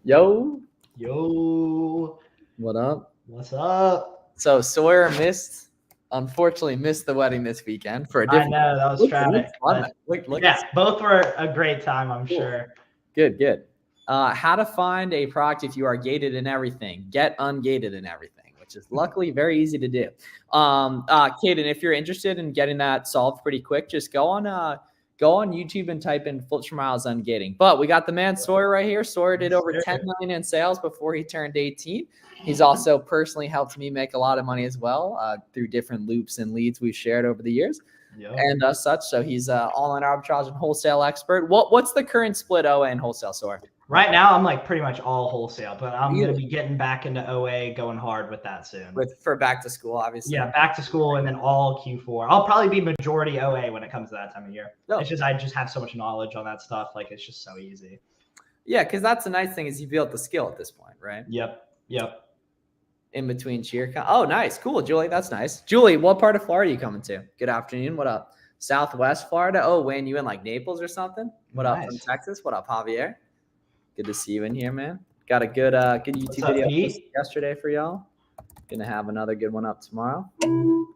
Yo, Yo, what up? what's up? So Sawyer unfortunately missed the wedding this weekend for a I different. know that was Looks tragic, fun though. but Look, yeah, both were a great time, I'm cool. sure. Good. How to find a product if you are gated and everything. Get ungated and everything, which is luckily very easy to do. Kaden, if you're interested in getting that solved pretty quick, just go on YouTube and type in Flips for Miles ungating. But we got the man Sawyer right here. Sawyer did over 10 million in sales before he turned 18. He's also personally helped me make a lot of money as well through different loops and leads we've shared over the years. Yep. And such. So he's online arbitrage and wholesale expert. What's the current split OA and wholesale, Sawyer? Right now, I'm like pretty much all wholesale, but I'm Really? going to be getting back into OA, going hard with that soon. For back to school, obviously. Yeah, back to school and then all Q4. I'll probably be majority OA when it comes to that time of year. No. It's just I just have so much knowledge on that stuff. Like it's just so easy. Yeah, because that's the nice thing is you built the skill at this point, right? Yep. In between cheer. Oh, nice. Cool, Julie. That's nice. Julie, what part of Florida are you coming to? Good afternoon. What up? Southwest Florida. Oh, Wayne, you in like Naples or something? What up from Texas? What up, Javier? Good to see you in here, man. Got a good YouTube video yesterday for y'all. Gonna have another good one up tomorrow. Can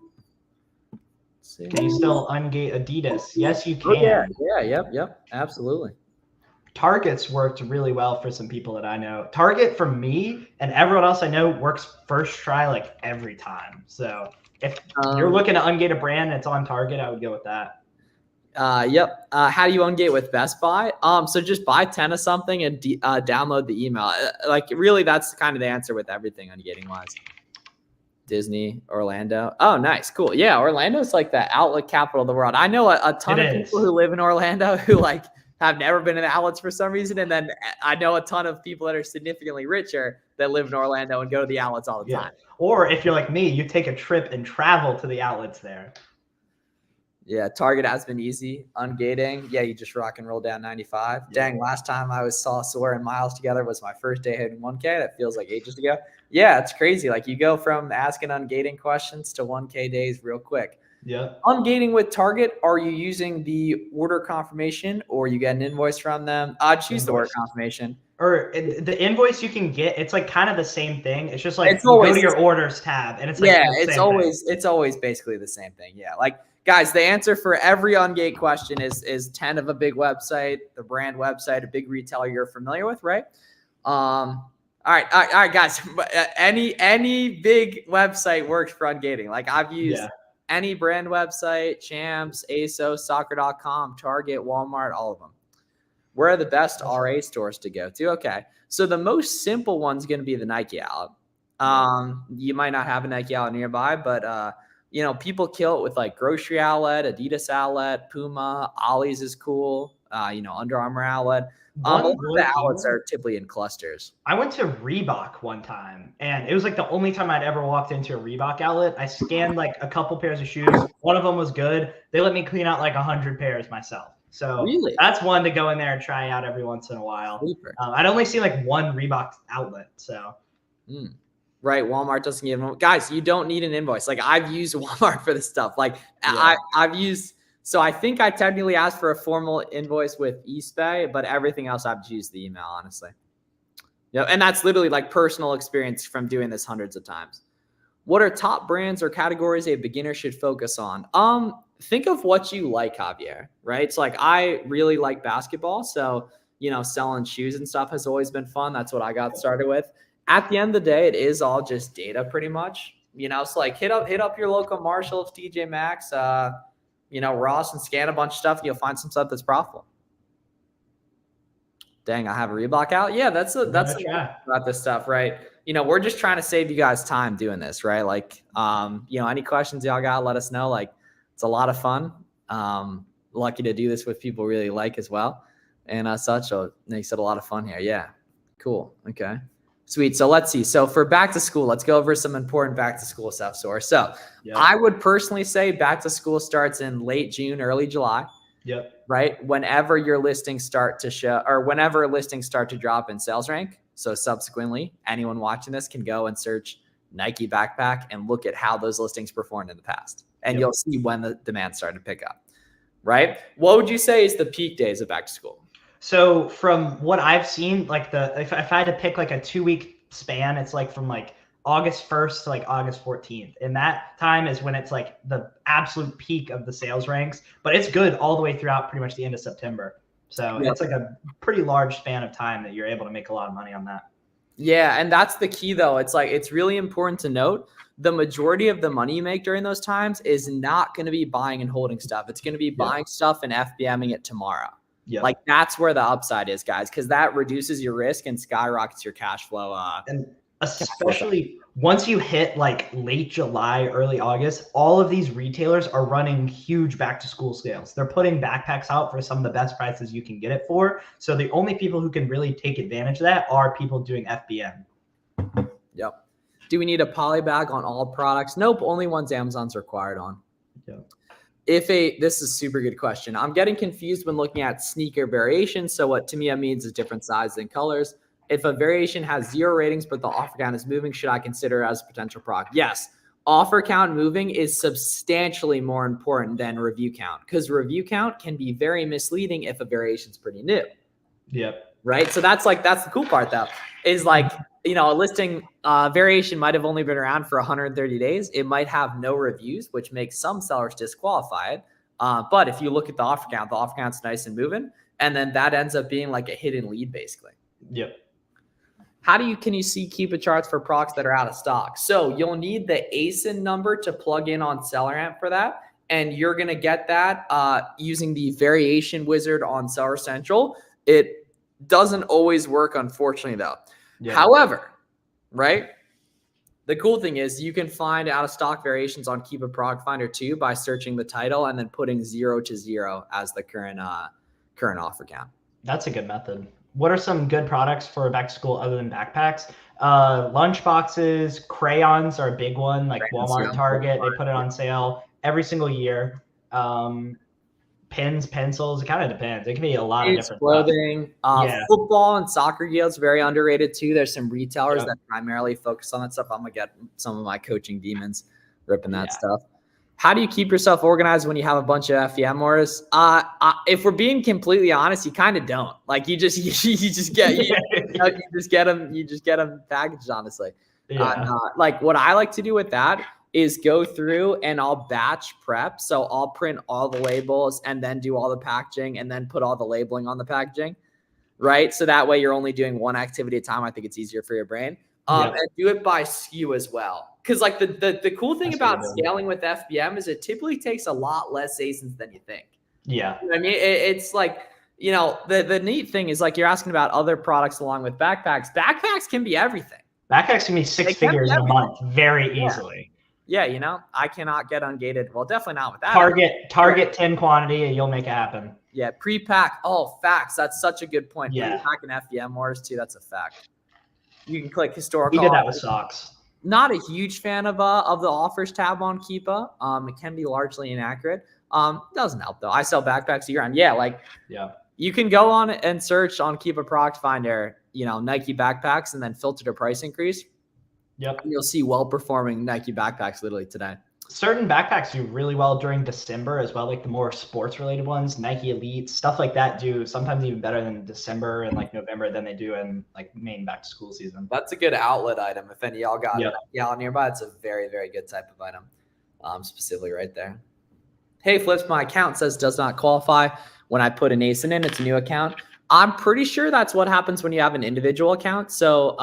you still ungate Adidas? Yes, you can. Oh, yeah, yep, absolutely. Target's worked really well for some people that I know. Target for me and everyone else I know works first try like every time. So if you're looking to ungate a brand and it's on Target, I would go with that. Yep. How do you ungate with Best Buy? So just buy 10 of something and download the email. Like really, that's kind of the answer with everything ungating wise. Disney, Orlando. Oh, nice. Cool. Yeah. Orlando's like the outlet capital of the world. I know a ton of people who live in Orlando who like have never been in outlets for some reason. And then I know a ton of people that are significantly richer that live in Orlando and go to the outlets all the time. Or if you're like me, you take a trip and travel to the outlets there. Yeah, Target has been easy. Ungating, yeah, you just rock and roll down 95. Yeah. Dang, last time I saw Sawyer and Miles together was my first day hitting 1K. That feels like ages ago. Yeah, it's crazy. Like you go from asking ungating questions to 1K days real quick. Yeah. Ungating with Target, are you using the order confirmation or you get an invoice from them? I'd choose the order confirmation. Or the invoice you can get, it's like kind of the same thing. It's just like you go to your orders tab and it's like it's always basically the same thing. Yeah, like guys, the answer for every ungate question is 10 of a big website, the brand website, a big retailer you're familiar with, right? All right, guys. Any big website works for ungating. Like I've used any brand website, Champs, ASOS, Soccer.com, Target, Walmart, all of them. Where are the best RA stores to go to? Okay, so the most simple one's going to be the Nike outlet. You might not have a Nike outlet nearby, but people kill it with like Grocery Outlet, Adidas Outlet, Puma, Ollie's is cool. Under Armour Outlet. The outlets are typically in clusters. I went to Reebok one time, and it was like the only time I'd ever walked into a Reebok outlet. I scanned like a couple pairs of shoes. One of them was good. They let me clean out like 100 pairs myself. So that's one to go in there and try out every once in a while. I'd only see like one Reebok outlet. So. Right. Walmart doesn't give them. Guys, you don't need an invoice. Like I've used Walmart for this stuff. Like I've used. So I think I technically asked for a formal invoice with Eastbay, but everything else I've used the email, honestly. Yeah, and that's literally like personal experience from doing this hundreds of times. What are top brands or categories a beginner should focus on? Think of what you like, Javier, right? It's like I really like basketball. So, selling shoes and stuff has always been fun. That's what I got started with. At the end of the day, it is all just data pretty much. So like hit up your local Marshalls, TJ Maxx, Ross, and scan a bunch of stuff and you'll find some stuff that's profitable. Dang, I have a Reebok out. Yeah, that's about this stuff, right? We're just trying to save you guys time doing this, right? Like, any questions y'all got, let us know. Like, it's a lot of fun. Lucky to do this with people really like as well. And such, so it makes it a lot of fun here. Yeah, cool. Okay. Sweet. So let's see. So for back to school, let's go over some important back to school stuff. So I would personally say back to school starts in late June, early July. Yep. Right. Whenever your listings start to show or whenever listings start to drop in sales rank. So subsequently, anyone watching this can go and search Nike backpack and look at how those listings performed in the past. And you'll see when the demand started to pick up. Right. What would you say is the peak days of back to school? So from what I've seen, like if I had to pick like a 2-week span, it's like from like August 1st to like August 14th. And that time is when it's like the absolute peak of the sales ranks, but it's good all the way throughout pretty much the end of September. So it's like a pretty large span of time that you're able to make a lot of money on that. Yeah. And that's the key though. It's like, it's really important to note the majority of the money you make during those times is not going to be buying and holding stuff. It's going to be buying stuff and FBMing it tomorrow. Yeah. Like that's where the upside is, guys, because that reduces your risk and skyrockets your cash flow. And especially once you hit like late July, early August, all of these retailers are running huge back to school sales. They're putting backpacks out for some of the best prices you can get it for. So the only people who can really take advantage of that are people doing FBM. Yep. Do we need a poly bag on all products? Nope. Only ones Amazon's required on. Yep. This is a super good question. I'm getting confused when looking at sneaker variations. So what Tamiya means is different sizes and colors. If a variation has 0 ratings, but the offer count is moving, should I consider it as a potential product? Yes. Offer count moving is substantially more important than review count because review count can be very misleading if a variation is pretty new. Yep. Right. So that's the cool part though, is like, you know, a listing variation might have only been around for 130 days. It might have no reviews, which makes some sellers disqualified. But if you look at the offer count's nice and moving. And then that ends up being like a hidden lead basically. Yep. Can you see Keepa charts for products that are out of stock? So you'll need the ASIN number to plug in on SellerAmp for that. And you're going to get that using the variation wizard on Seller Central. It doesn't always work, unfortunately, though. Yeah. However, right, the cool thing is you can find out of stock variations on Keepa Product Finder too by searching the title and then putting 0 to 0 as the current offer count. That's a good method. What are some good products for back to school other than backpacks? Lunch boxes, crayons are a big one, like Walmart, Target. They put it on sale every single year. Pens, pencils, it kind of depends. It can be a lot of different clothing. Football and soccer gear is very underrated too. There's some retailers that primarily focus on that stuff. I'm gonna get some of my coaching demons ripping that stuff. How do you keep yourself organized when you have a bunch of FBM orders? If we're being completely honest, you kind of don't. Like you just get them packaged. Honestly, like what I like to do with that is go through and I'll batch prep. So I'll print all the labels and then do all the packaging and then put all the labeling on the packaging, right? So that way you're only doing one activity at a time. I think it's easier for your brain. And do it by SKU as well. Because like the cool thing about scaling with FBM is it typically takes a lot less ASINs than you think. Yeah. I mean, it's like, you know, the neat thing is like you're asking about other products along with backpacks. Backpacks can be everything. Backpacks can be six figures a month very easily. Yeah, you know, I cannot get ungated. Well, definitely not with that. Target 10 quantity and you'll make it happen. Yeah, pre-pack. Oh, facts. That's such a good point. Yeah. Pre-pack and FBM orders too. That's a fact. You can click historical. We did that with socks. Not a huge fan of the offers tab on Keepa. It can be largely inaccurate. Doesn't help though. I sell backpacks year round. You can go on and search on Keepa Product Finder, you know, Nike backpacks and then filter to price increase. Yep. And you'll see well-performing Nike backpacks literally today. Certain backpacks do really well during December as well, like the more sports-related ones, Nike Elite, stuff like that do sometimes even better than December and like November than they do in like main back-to-school season. That's a good outlet item. If any of y'all got it nearby, it's a very, very good type of item, specifically right there. Hey, Flips, my account says does not qualify. When I put an ASIN in, it's a new account. I'm pretty sure that's what happens when you have an individual account. So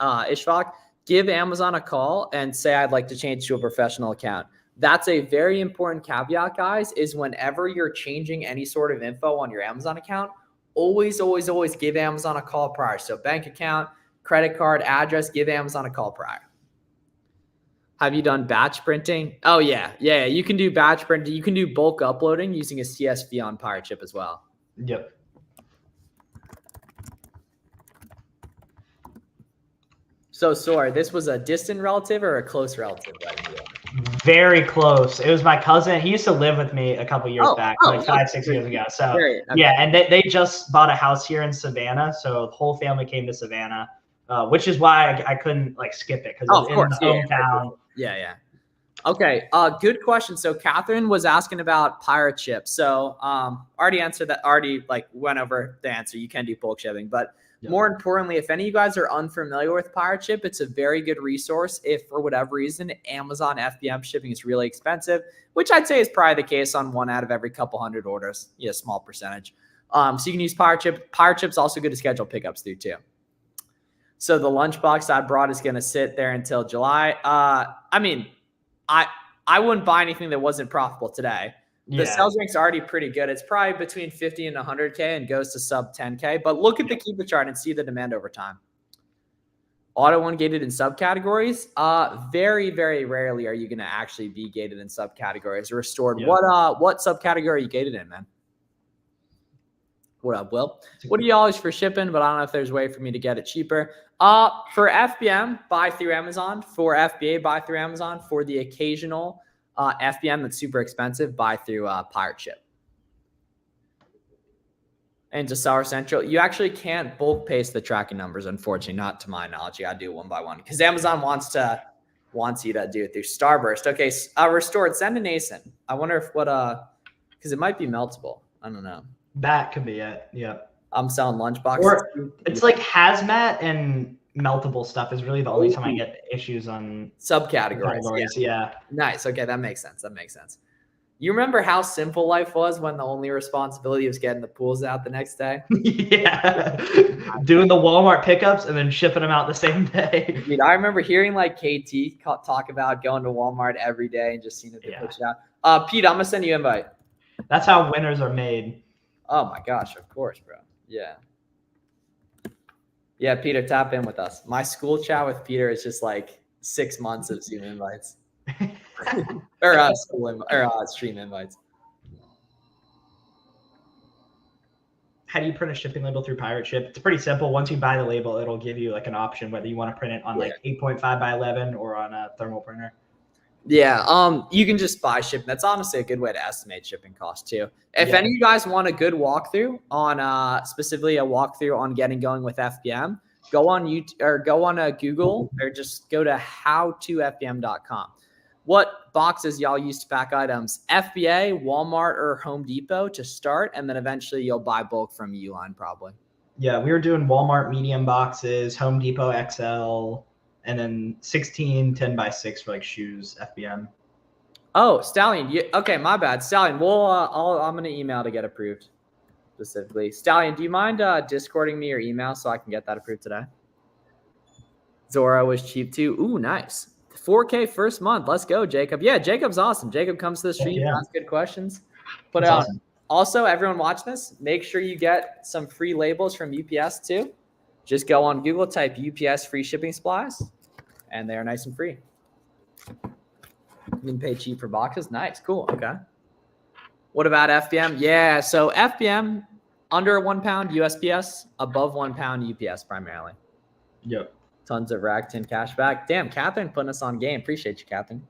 Ishfaq, give Amazon a call and say, I'd like to change to a professional account. That's a very important caveat, guys, is whenever you're changing any sort of info on your Amazon account, always, always, always give Amazon a call prior. So bank account, credit card, address, give Amazon a call prior. Have you done batch printing? Oh, yeah. You can do batch printing. You can do bulk uploading using a CSV on Pirate Chip as well. Yep. So, sorry, this was a distant relative or a close relative? Very close. It was my cousin. He used to live with me a couple years back, like 5-6 years ago. So, yeah, and they just bought a house here in Savannah. So the whole family came to Savannah, which is why I couldn't like skip it because it's in the hometown. Yeah. Okay, good question. So Catherine was asking about pirate ship. So already answered that, already like went over the answer. You can do bulk shipping, but more importantly, if any of you guys are unfamiliar with pirate ship, it's a very good resource if for whatever reason Amazon FBM shipping is really expensive, which I'd say is probably the case on 1 out of every couple hundred orders. Yeah, small percentage. So you can use pirate ship. Pirate ship's also good to schedule pickups through too. So the lunchbox I brought is going to sit there until July. I mean, I wouldn't buy anything that wasn't profitable today. The sales rank's already pretty good. It's probably between 50 and 100K and goes to sub 10K. But look at the Keepa chart and see the demand over time. Auto ungated in subcategories. Very, very rarely are you going to actually be gated in subcategories. Restored. Yeah. What subcategory are you gated in, man? What up, Will? What do you always for shipping? But I don't know if there's a way for me to get it cheaper. For FBM, buy through Amazon. For FBA, buy through Amazon. For the occasional FBM that's super expensive, buy through Pirate Ship. And to Seller Central, you actually can't bulk paste the tracking numbers, unfortunately, not to my knowledge. You got to do it one by one because Amazon wants you to do it through Starburst. Okay, restored. Send to Nason. I wonder if because it might be meltable. I don't know. That could be it. Yep. I'm selling lunchboxes. Or it's like hazmat and meltable stuff is really the only time I get issues on subcategories. Yeah. Nice. Okay, that makes sense. You remember how simple life was when the only responsibility was getting the pools out the next day? Yeah. Doing the Walmart pickups and then shipping them out the same day. Dude, I remember hearing like KT talk about going to Walmart every day and just seeing it to push it out. Pete, I'm going to send you an invite. That's how winners are made. Oh my gosh, of course, bro. Yeah. Yeah, Peter, tap in with us. My school chat with Peter is just like 6 months of Zoom invites. or stream invites. How do you print a shipping label through Pirate Ship? It's pretty simple. Once you buy the label, it'll give you like an option whether you want to print it on like 8.5 by 11 or on a thermal printer. Yeah, you can just buy shipping. That's honestly a good way to estimate shipping costs too. If any of you guys want a good walkthrough on specifically a walkthrough on getting going with FBM, go on YouTube or go on Google or just go to howtofbm.com. What boxes y'all use to pack items? FBA, Walmart, or Home Depot to start, and then eventually you'll buy bulk from Uline probably. Yeah, we were doing Walmart medium boxes, Home Depot XL, and then 16 10 by 6 for like shoes, FBM. Oh, Stallion. Okay, my bad. Stallion, I'm going to email to get approved specifically. Stallion, do you mind Discording me your email so I can get that approved today? Zora was cheap too. Ooh, nice. 4K first month. Let's go, Jacob. Yeah, Jacob's awesome. Jacob comes to the stream, asks good questions. Put it out. Awesome. Also, everyone watching this, make sure you get some free labels from UPS too. Just go on Google, type UPS free shipping supplies, and they are nice and free. You can pay cheap for boxes. Nice. Cool. Okay. What about FBM? Yeah. So FBM, under 1 pound USPS, above 1 pound UPS primarily. Yep. Tons of rack 10 cash back. Damn, Catherine putting us on game. Appreciate you, Catherine.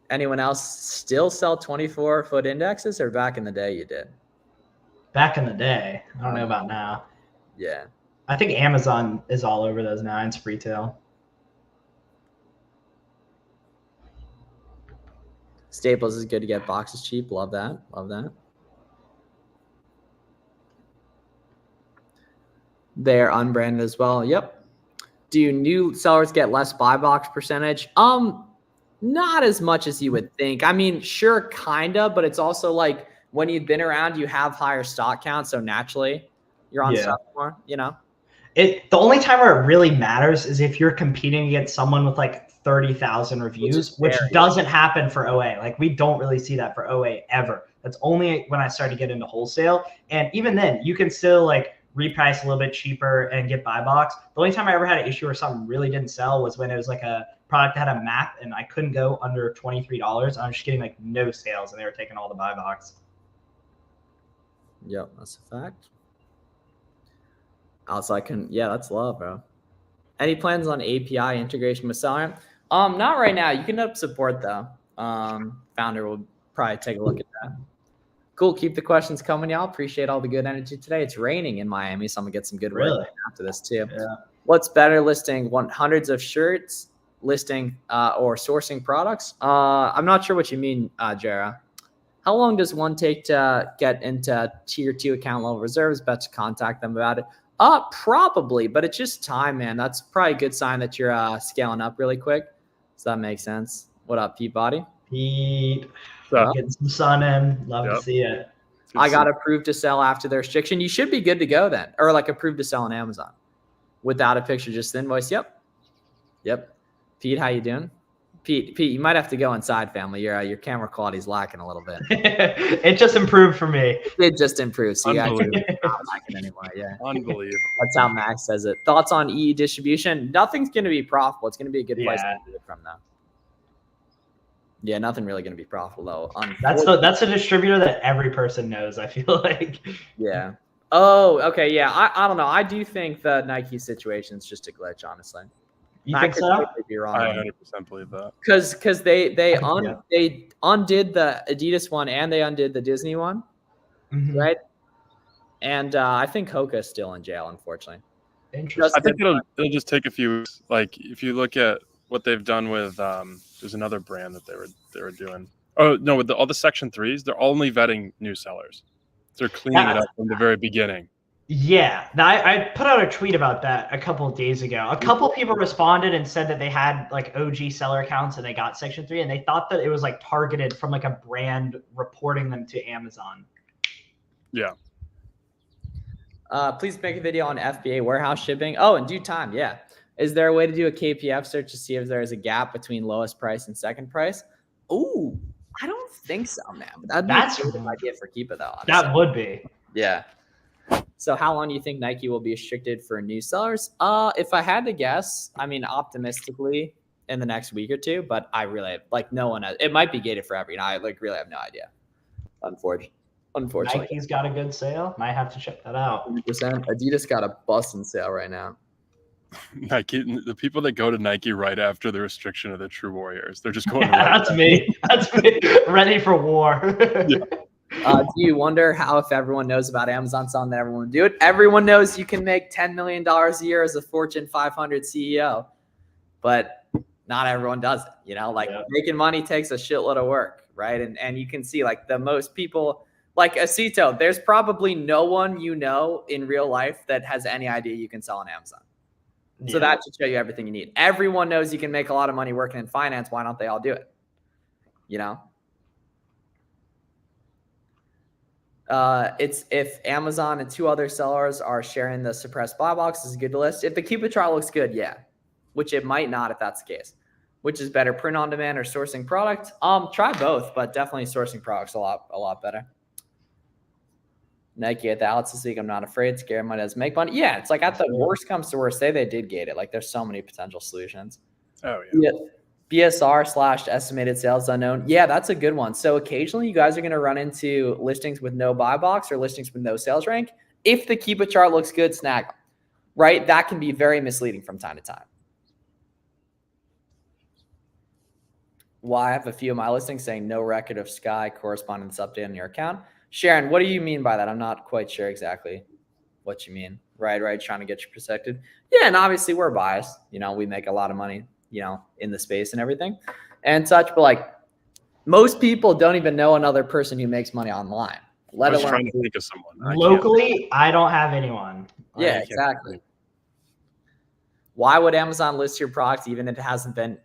Anyone else still sell 24-foot indexes, or back in the day you did? Back in the day. I don't know about now. Yeah. I think Amazon is all over those now. It's retail. Staples is good to get boxes cheap. Love that. Love that. They're unbranded as well. Yep. Do new sellers get less buy box percentage? Not as much as you would think. I mean, sure, kinda, but it's also like when you've been around, you have higher stock counts, so naturally you're on stuff more, you know? The only time where it really matters is if you're competing against someone with like 30,000 reviews, which doesn't happen for OA. Like we don't really see that for OA ever. That's only when I started to get into wholesale. And even then you can still like reprice a little bit cheaper and get buy box. The only time I ever had an issue where something really didn't sell was when it was like a product that had a map and I couldn't go under $23. I was just getting like no sales and they were taking all the buy box. Yep, that's a fact. Yeah, that's love, bro. Any plans on API integration with Seller? Not right now. You can up support though. Founder will probably take a look at that. Cool. Keep the questions coming, y'all. Appreciate all the good energy today. It's raining in Miami, so I'm gonna get some good work after this too. Yeah. What's better, listing hundreds of shirts listing or sourcing products. I'm not sure what you mean, Jara. How long does one take to get into tier 2 account level reserves? Bet to contact them about it. Probably, but it's just time, man. That's probably a good sign that you're scaling up really quick. Does that make sense? What up, Peabody? Pete, getting some sun in. Love to see it. I got approved to sell after the restriction. You should be good to go then, or like approved to sell on Amazon without a picture, just the invoice. Yep. Pete, how you doing? Pete, you might have to go inside, family. Your camera quality is lacking a little bit. It just improved for me. It just improved. So you guys are not lacking anymore. Yeah. Unbelievable. That's how Max says it. Thoughts on EU distribution? Nothing's going to be profitable. It's going to be a good place to do it from now. Yeah, nothing really going to be profitable though. That's a distributor that every person knows, I feel like. Yeah. Oh, okay. Yeah. I don't know. I do think the Nike situation is just a glitch, honestly. You think so? I 100% believe that. Because they undid the Adidas one and they undid the Disney one, right? And I think Hoka's still in jail, unfortunately. Interesting. I think it'll just take a few weeks. Like if you look at what they've done with there's another brand that they were doing. Oh no, with all the Section 3s, they're only vetting new sellers. They're cleaning it up from the very beginning. Yeah, I put out a tweet about that a couple of days ago. A couple people responded and said that they had like OG seller accounts and they got Section 3 and they thought that it was like targeted from like a brand reporting them to Amazon. Yeah. Please make a video on FBA warehouse shipping. Oh, in due time. Yeah. Is there a way to do a KPF search to see if there is a gap between lowest price and second price? Ooh, I don't think so, man. But that's a good idea for Keepa, though. Honestly. That would be. Yeah. So how long do you think Nike will be restricted for new sellers? If I had to guess, I mean, optimistically in the next week or two, but I really no one has, it might be gated forever. You know, I really have no idea. Unfortunately. Nike's got a good sale. Might have to check that out. 100%. Adidas got a busting sale right now. Nike, the people that go to Nike right after the restriction of the true warriors, they're just going. That's me. That's me. Ready for war. Yeah. Do you wonder how, if everyone knows about Amazon selling, that everyone would do it? Everyone knows you can make $10 million a year as a Fortune 500 CEO, but not everyone does it. You know, making money takes a shitload of work, right? And you can see like the most people, like Acito, there's probably no one you know in real life that has any idea you can sell on Amazon. So that should show you everything you need. Everyone knows you can make a lot of money working in finance. Why don't they all do it? You know? It's if Amazon and 2 other sellers are sharing the suppressed buy box, is good to list. If the Keep chart looks good, yeah, which it might not if that's the case. Which is better, print on demand or sourcing product? Try both, but definitely sourcing products a lot better. Nike at the outlets this week. I'm not afraid. Scare money doesn't make money. Yeah, it's like at the worst comes to worst, say they did gate it. Like there's so many potential solutions. Oh yeah. BSR/estimated sales unknown. Yeah, that's a good one. So occasionally you guys are going to run into listings with no buy box or listings with no sales rank. If the Keep It chart looks good, snag them, right? That can be very misleading from time to time. I have a few of my listings saying no record of Sky correspondence update on your account. Sharon, what do you mean by that? I'm not quite sure exactly what you mean. Right. Trying to get you protected. Yeah, and obviously we're biased. You know, we make a lot of money, you know, in the space and everything and such. But like most people don't even know another person who makes money online. Let alone trying to think of someone. Locally, I don't have anyone. Yeah, exactly. Why would Amazon list your product even if it hasn't been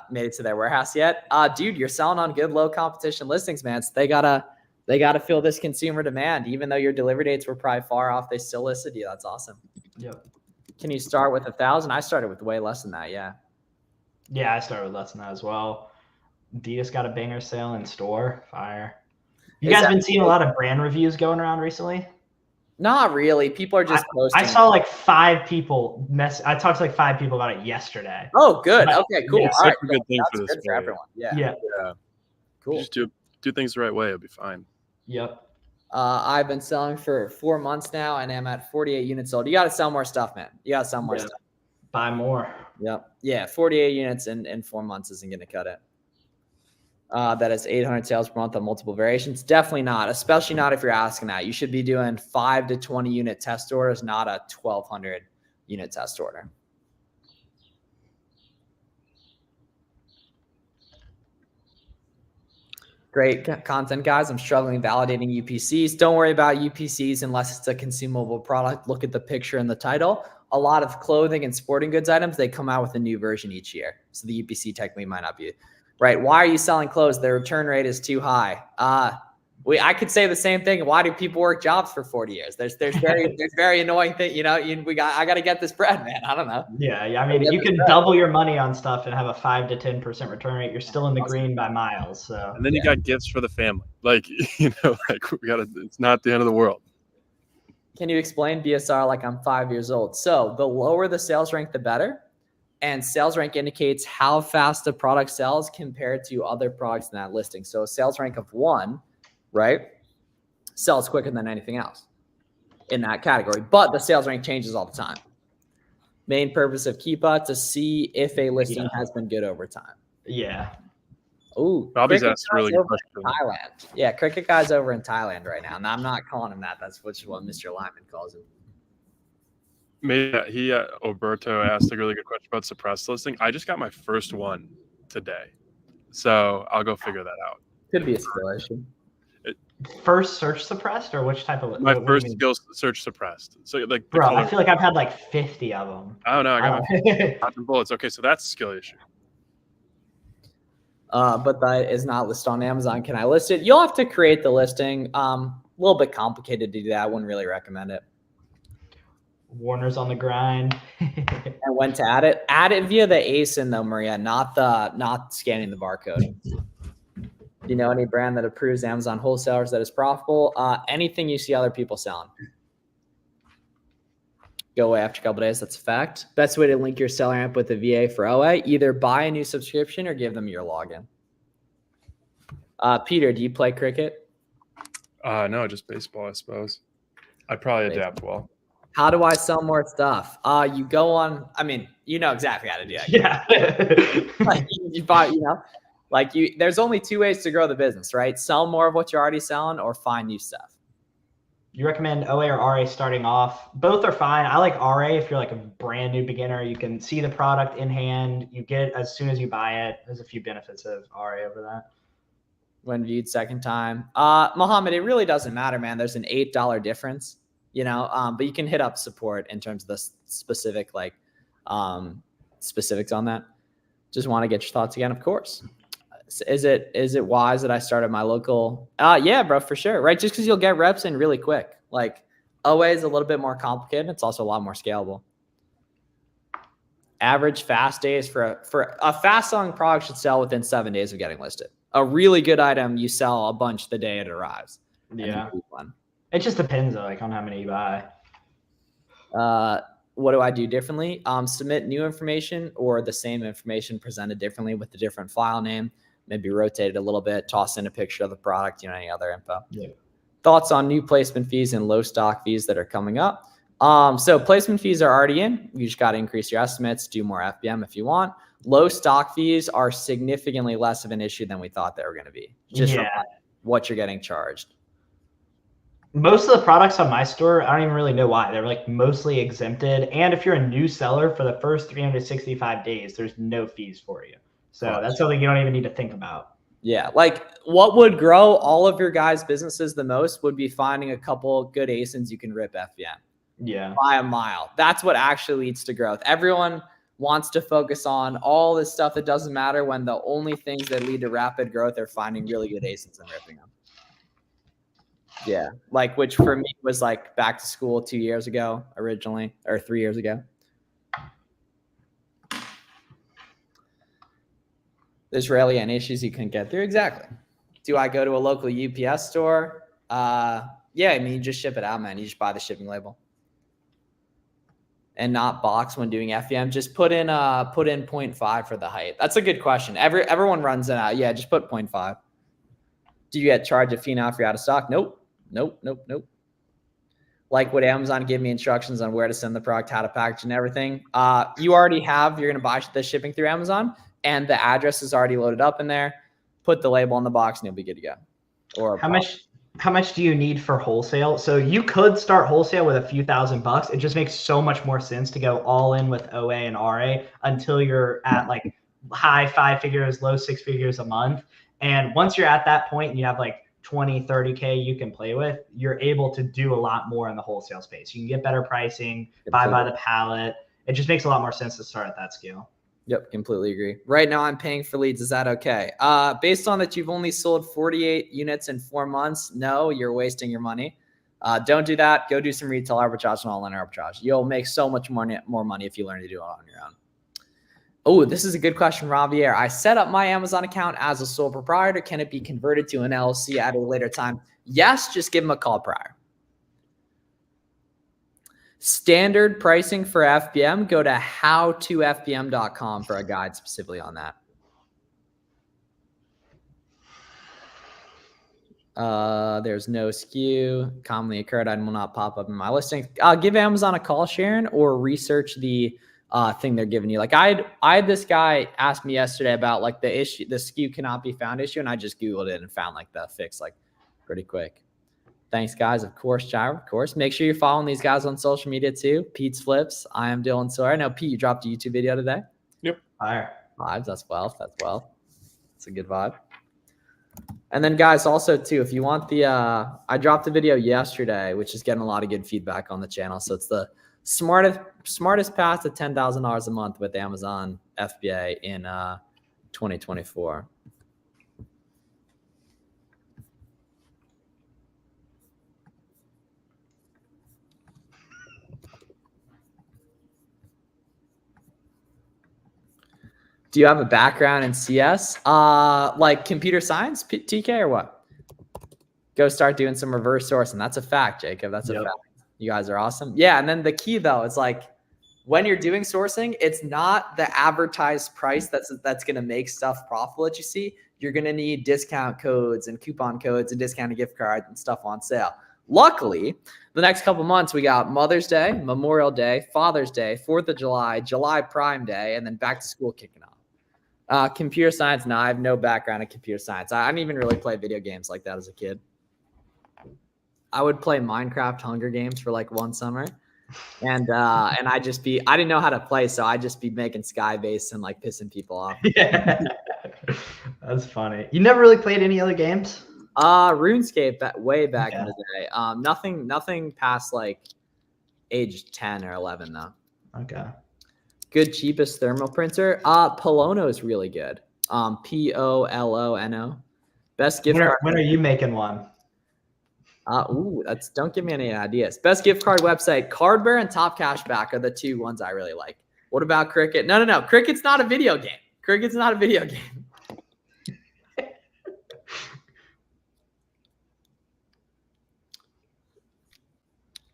made it to their warehouse yet? Dude, you're selling on good low competition listings, man. So they gotta fill this consumer demand. Even though your delivery dates were probably far off, they still listed you. That's awesome. Yep. Can you start with 1,000? I started with way less than that. Yeah. Yeah, I started with less than that as well. Adidas got a banger sale in store. Fire. You guys been seeing a lot of brand reviews going around recently? Not really. People are just posting. I saw like 5 people I talked to like 5 people about it yesterday. Oh, good. Okay, cool. Yeah, all right, good thing that's good for everyone. Yeah. Cool. Just do things the right way. It'll be fine. Yep. I've been selling for 4 months now, and I'm at 48 units sold. You got to sell more stuff, man. You got to sell more stuff. Buy more. Yep. Yeah, 48 units in 4 months isn't going to cut it. That is 800 sales per month on multiple variations. Definitely not, especially not if you're asking that. You should be doing 5 to 20 unit test orders, not a 1,200 unit test order. Great content, guys. I'm struggling validating UPCs. Don't worry about UPCs unless it's a consumable product. Look at the picture and the title. A lot of clothing and sporting goods items, they come out with a new version each year. So the UPC technically might not be right. Why are you selling clothes? The return rate is too high. I could say the same thing. Why do people work jobs for 40 years? There's very annoying thing. I got to get this bread, man. I don't know. Yeah. I mean, you can double your money on stuff and have a 5 to 10% return rate. You're still in the green by miles. So. And then you got gifts for the family. Like, it's not the end of the world. Can you explain BSR like I'm 5 years old? So the lower the sales rank, the better. And sales rank indicates how fast the product sells compared to other products in that listing. So a sales rank of 1, right, sells quicker than anything else in that category. But the sales rank changes all the time. Main purpose of Keepa to see if a listing has been good over time. Yeah. Ooh, Bobby's asked a really good question. Thailand. Yeah, Cricket Guy's over in Thailand right now. And I'm not calling him that. That's what Mr. Lyman calls him. Maybe Oberto asked a really good question about suppressed listing. I just got my first one today, so I'll go figure that out. Could be a skill issue. First search suppressed, or which type of? My first skill search suppressed. So like, bro, I feel like I've had like 50 of them. I don't know. I got my bullets. Okay, so that's a skill issue. But that is not listed on Amazon. Can I list it? You'll have to create the listing. A little bit complicated to do that. I wouldn't really recommend it. Warner's on the grind. And when to add it? Add it via the ASIN though, Maria, not scanning the barcode. Do you know any brand that approves Amazon wholesalers that is profitable? Anything you see other people selling. Go away after a couple days. That's a fact. Best way to link your seller amp with a VA for OA, either buy a new subscription or give them your login. Peter, do you play cricket? No, just baseball, I suppose. I'd probably adapt well. How do I sell more stuff? You go on, I mean, you know exactly how to do that. Yeah. Like you buy, there's only 2 ways to grow the business, right? Sell more of what you're already selling or find new stuff. You recommend OA or RA starting off? Both are fine. I like RA if you're like a brand new beginner. You can see the product in hand. You get it as soon as you buy it. There's a few benefits of RA over that. When viewed second time. Mohammed, it really doesn't matter, man. There's an $8 difference. But you can hit up support in terms of the specific, specifics on that. Just want to get your thoughts again, of course. Is it wise that I started my local? Yeah, bro, for sure. Right. Just because you'll get reps in really quick. Like OA is a little bit more complicated. It's also a lot more scalable. Average fast days for a fast selling product should sell within 7 days of getting listed. A really good item, you sell a bunch the day it arrives. Yeah. It just depends on how many you buy. What do I do differently? Submit new information or the same information presented differently with a different file name, maybe rotate it a little bit, toss in a picture of the product, any other info. Yeah. Thoughts on new placement fees and low stock fees that are coming up. So placement fees are already in. You just got to increase your estimates, do more FBM if you want. Low stock fees are significantly less of an issue than we thought they were going to be. Just from what you're getting charged. Most of the products on my store, I don't even really know why. They're mostly exempted. And if you're a new seller for the first 365 days, there's no fees for you. So that's something you don't even need to think about. Yeah. What would grow all of your guys' businesses the most would be finding a couple good ASINs you can rip FBM. Yeah. By a mile. That's what actually leads to growth. Everyone wants to focus on all this stuff that doesn't matter when the only things that lead to rapid growth are finding really good ASINs and ripping them. Yeah. Which for me was back to school 2 years ago originally, or 3 years ago. There's rarely any issues you can get through. Exactly. Do I go to a local UPS store? Yeah. I mean, you just ship it out, man. You just buy the shipping label. And not box when doing FBM. Just put in 0.5 for the height. That's a good question. Everyone runs it out. Yeah, just put 0.5. Do you get charged a fee now if you're out of stock? Nope. Would Amazon give me instructions on where to send the product, how to package and everything? You already have, you're going to buy the shipping through Amazon and the address is already loaded up in there. Put the label on the box and you'll be good to go. Or how much do you need for wholesale? So you could start wholesale with a few $1,000s. It just makes so much more sense to go all in with OA and RA until you're at high 5 figures, low 6 figures a month. And once you're at that point and you have like 20, 30K you can play with, you're able to do a lot more in the wholesale space. You can get better pricing, buy by the pallet. It just makes a lot more sense to start at that scale. Yep, completely agree. Right now I'm paying for leads. Is that okay? Based on that you've only sold 48 units in 4 months, no, you're wasting your money. Don't do that. Go do some retail arbitrage and online arbitrage. You'll make so much more money if you learn to do it on your own. Oh, this is a good question, Javier. I set up my Amazon account as a sole proprietor. Can it be converted to an LLC at a later time? Yes, just give them a call prior. Standard pricing for FBM, go to howtofbm.com for a guide specifically on that. There's no skew. Commonly occurred item will not pop up in my listing. Give Amazon a call, Sharon, or research the thing they're giving you. Like I had this guy ask me yesterday about like the issue, the skew cannot be found issue, and I just Googled it and found like the fix like pretty quick. Thanks, guys. Of course, Gyro. Of course. Make sure you're following these guys on social media too. Pete's Flips. I am Dylan Sawyer. I know, Pete, you dropped a YouTube video today. Yep. Fire. Vibes. That's wealth. That's wealth. It's a good vibe. And then, guys, also too, if you want the, I dropped a video yesterday, which is getting a lot of good feedback on the channel. So it's the smartest path to $10,000 a month with Amazon FBA in 2024. Do you have a background in CS? Like computer science, TK, or what? Go start doing some reverse sourcing. That's a fact, Jacob. That's a fact. You guys are awesome. Yeah, and then the key, though, is like when you're doing sourcing, it's not the advertised price that's going to make stuff profitable that you see. You're going to need discount codes and coupon codes and discounted gift cards and stuff on sale. Luckily, the next couple months, we got Mother's Day, Memorial Day, Father's Day, 4th of July, July Prime Day, and then back to school kicking off. Computer science, no, I have no background in computer science. I didn't even really play video games like that as a kid. I would play Minecraft Hunger Games for like one summer. And I didn't know how to play, so I'd just be making Skybase and like pissing people off. Yeah. That's funny. You never really played any other games? RuneScape way back in the day. Nothing past like age 10 or 11 though. Okay. Good, cheapest thermal printer. Polono is really good. Polono. Best gift card. When are you making one? Don't give me any ideas. Best gift card website. Cardbear and Top Cashback are the two ones I really like. What about Cricket? No. Cricket's not a video game. Cricket's not a video game.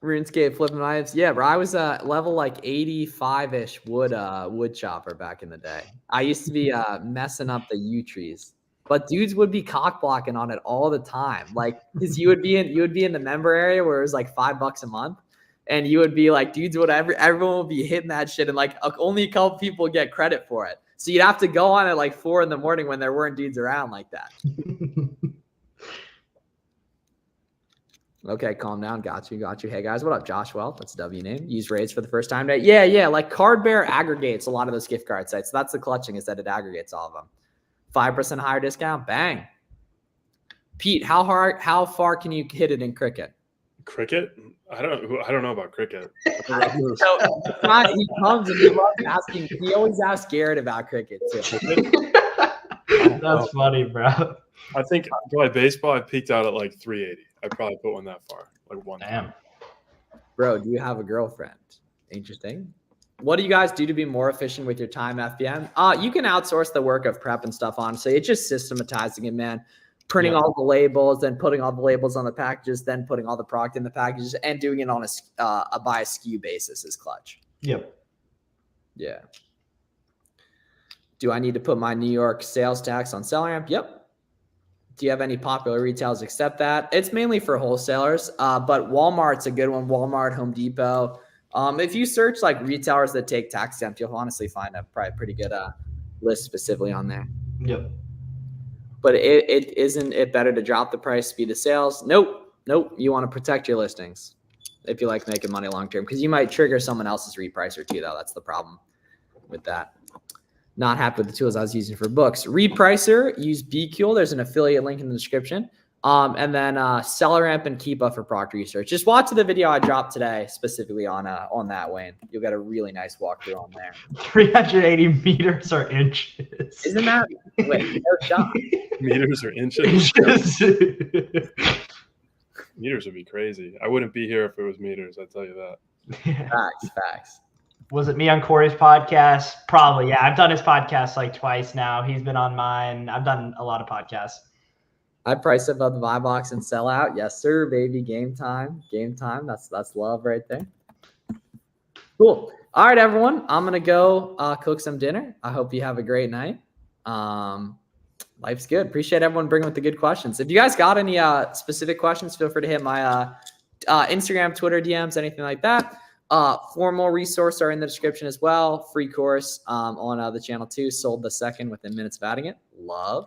RuneScape flipping knives. Yeah, bro. I was level like 85-ish wood chopper back in the day. I used to be messing up the yew trees. But dudes would be cock blocking on it all the time. Like, cause you would be in the member area where it was like $5 a month. And you would be like, dudes, whatever, everyone would be hitting that shit. And like only a couple people get credit for it. So you'd have to go on at like 4 in the morning when there weren't dudes around like that. Okay, calm down. Got you. Hey guys, what up? Josh Wealth, that's a W name. Use raids for the first time today. Yeah. Like Cardbear aggregates a lot of those gift card sites. So that's the clutching, is that it aggregates all of them. 5% higher discount. Bang. Pete, how far can you hit it in cricket? Cricket? I don't know about cricket. So he comes and he loves asking. He always asks Garrett about cricket too. That's funny, bro. I think by baseball, I peaked out at like 380. I probably put one that far, like one. Damn. Bro, do you have a girlfriend? Interesting. What do you guys do to be more efficient with your time, FBM? You can outsource the work of prep and stuff, honestly. It's just systematizing it, man. Printing all the labels, then putting all the labels on the packages, then putting all the product in the packages, and doing it on a by a SKU basis is clutch. Yep. Yeah. Do I need to put my New York sales tax on SellRamp? Yep. Do you have any popular retailers accept that? It's mainly for wholesalers, but Walmart's a good one. Walmart, Home Depot. If you search like retailers that take tax exempt, you'll honestly find a probably pretty good list specifically on there. Yep. But isn't it better to drop the price, speed of sales? Nope. You want to protect your listings if you like making money long term, because you might trigger someone else's repricer too, though. That's the problem with that. not happy with the tools I was using for books. Repricer, use BQL. There's an affiliate link in the description. And then SellerAmp and Keepa for product research. Just watch the video I dropped today specifically on that, Wayne. You'll get a really nice walkthrough on there. 380 meters or inches. Isn't that wait, no shot. Meters or inches? Inches. Meters would be crazy. I wouldn't be here if it was meters, I tell you that. Facts. Was it me on Corey's podcast? Probably, yeah. I've done his podcast like twice now. He's been on mine. I've done a lot of podcasts. I price above the buy box and sell out. Yes, sir, baby. Game time. That's love right there. Cool. All right, everyone. I'm gonna go cook some dinner. I hope you have a great night. Life's good. Appreciate everyone bringing with the good questions. If you guys got any specific questions, feel free to hit my Instagram, Twitter DMs, anything like that. Formal resources are in the description as well. Free course on the channel too. Sold the second within minutes of adding it. Love.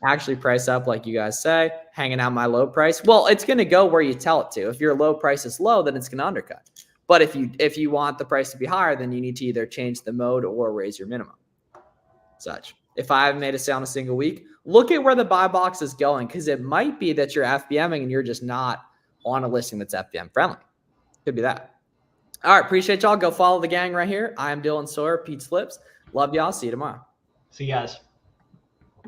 Actually price up like you guys say, hanging out my low price. Well, it's going to go where you tell it to. If your low price is low, then it's going to undercut. But if you want the price to be higher, then you need to either change the mode or raise your minimum. Such. If I haven't made a sale in a single week, look at where the buy box is going, because it might be that you're FBMing and you're just not on a listing that's FBM friendly. Could be that. All right. Appreciate y'all. Go follow the gang right here. I am Dylan Sawyer, Pete's Flips. Love y'all. See you tomorrow. See you guys.